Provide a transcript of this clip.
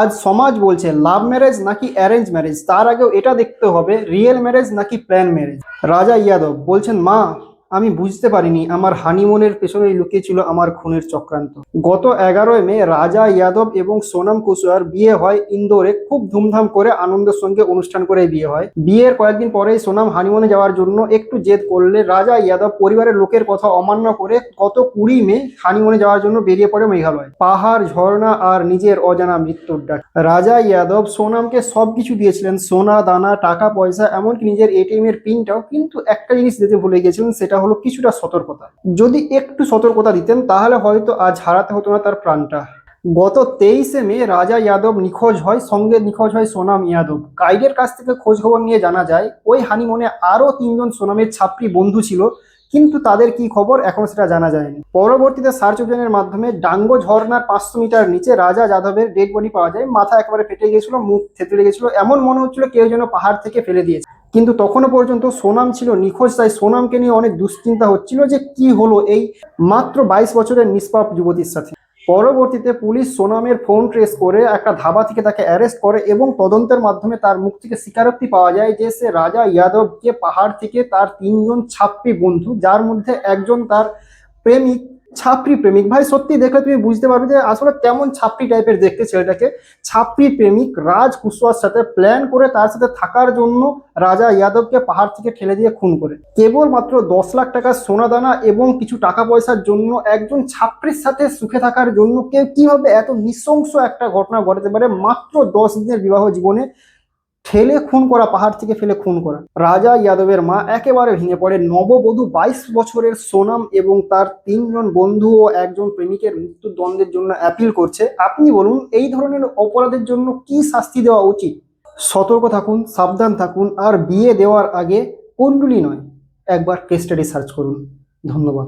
আজ সমাজ বলছে লাভ ম্যারেজ নাকি অ্যারেঞ্জ ম্যারেজ, তার আগেও এটা দেখতে হবে রিয়েল ম্যারেজ নাকি প্ল্যান ম্যারেজ। রাজা ইয়াদব বলছেন, মা আমি বুঝতে পারিনি আমার হানিমুনের পেছনে লুকিয়ে ছিল আমার খুনের চক্রান্ত। গত 11ই মে রাজা ইয়াদব এবং সোনাম কুশওয়ার বিয়ে হয় ইন্দোরে, খুব ধুমধাম করে আনন্দের সঙ্গে অনুষ্ঠান করে বিয়ে হয়। বিয়ের কয়েকদিন পরেই সোনাম হানিমুনে যাওয়ার জন্য একটু জেদ করলে রাজা ইয়াদব পরিবারের লোকের কথা অমান্য করে গত 20 মে হানিমুনে যাওয়ার জন্য বেরিয়ে পড়ে মেঘালয়। পাহাড়, ঝর্ণা আর নিজের অজানা মৃত্যুর ডাক। রাজা ইয়াদব সোনামকে সবকিছু দিয়েছিলেন, সোনা দানা, টাকা পয়সা, এমনকি নিজের এটিএম এর পিনটাও, কিন্তু একটা জিনিস দিতে ভুলে গেছিলেন, সেটা হলো কিছুটা সতর্কতা। যদি একটু সতর্কতা দিতেন তাহলে হয়তো আজ হারাতে হতো না তার প্রাণটা। গত 23 মে রাজা ইয়াদব নিখোঁজ হয়, সঙ্গে নিখোঁজ হয় সোনাম ইয়াদব। গাইডের কাছ থেকে খোঁজ খবর নিয়ে জানা যায় ওই হানিমুনে আরো 3জন সোনামের ছাত্রী বন্ধু ছিল, কিন্তু তাদের কি খবর এখনো সেটা জানা যায়নি। পরবর্তীতে সার্চ অভিযানের মাধ্যমে ডাঙ্গো ঝর্ণার 500 মিটার নিচে রাজা যাদবের ডেড বডি পাওয়া যায়। মাথা একেবারে ফেটে গেছিল, মুখ থেতলে গেছিল, এমন মনে হচ্ছিল কেউ যেন পাহাড় থেকে ফেলে দিয়েছে। কিন্তু তখনও পর্যন্ত সোনাম ছিল নিখোঁজ, তাই সোনামকে নিয়ে অনেক দুশ্চিন্তা হচ্ছিল যে কি হলো এই মাত্র 22 বছরের নিষ্পাপ যুবতীর সাথে। পরবর্তীতে পুলিশ সোনামের ফোন ট্রেস করে একটা ধাবা থেকে তাকে অ্যারেস্ট করে এবং তদন্তের মাধ্যমে তার মুখ থেকে স্বীকারোক্তি পাওয়া যায় যে সে রাজা ইয়াদবকে পাহাড় থেকে তার 3জন ছাত্রী বন্ধু, যার মধ্যে একজন তার প্রেমিক, ছাপরি প্রেমিক। ভাই সত্যি দেখলে তুমি বুঝতে পারবে যে আসলে কেমন ছাপরি টাইপের দেখতে ছেলেটাকে। ছাপরি প্রেমিক রাজ কুশওয়ার সাথে প্ল্যান করে তার সাথে থাকার জন্য রাজা ইয়াদবকে পাহাড় থেকে ঠেলে দিয়ে খুন করে। কেবলমাত্র 10 লাখ টাকার সোনাদানা এবং কিছু টাকা পয়সার জন্য একজন ছাত্রীর সাথে সুখে থাকার জন্য কেউ কিভাবে এত নৃশংস একটা ঘটনা ঘটাতে পারে মাত্র 10 দিনের বিবাহ জীবনে। ঠেলে খুন করা, পাহাড় থেকে ফেলে খুন করা। রাজা ইয়াদবের মা একেবারে ভেঙে পড়ে। নববধূ 22 বছরের সোনাম এবং তার 3জন বন্ধু ও একজন প্রেমিকের মৃত্যুদণ্ডের জন্য অ্যাপিল করছে। আপনি বলুন এই ধরনের অপরাধের জন্য কি শাস্তি দেওয়া উচিত? সতর্ক থাকুন, সাবধান থাকুন, আর বিয়ে দেওয়ার আগে কুণ্ডলি নয়, একবার কেস স্টাডি সার্চ করুন। ধন্যবাদ।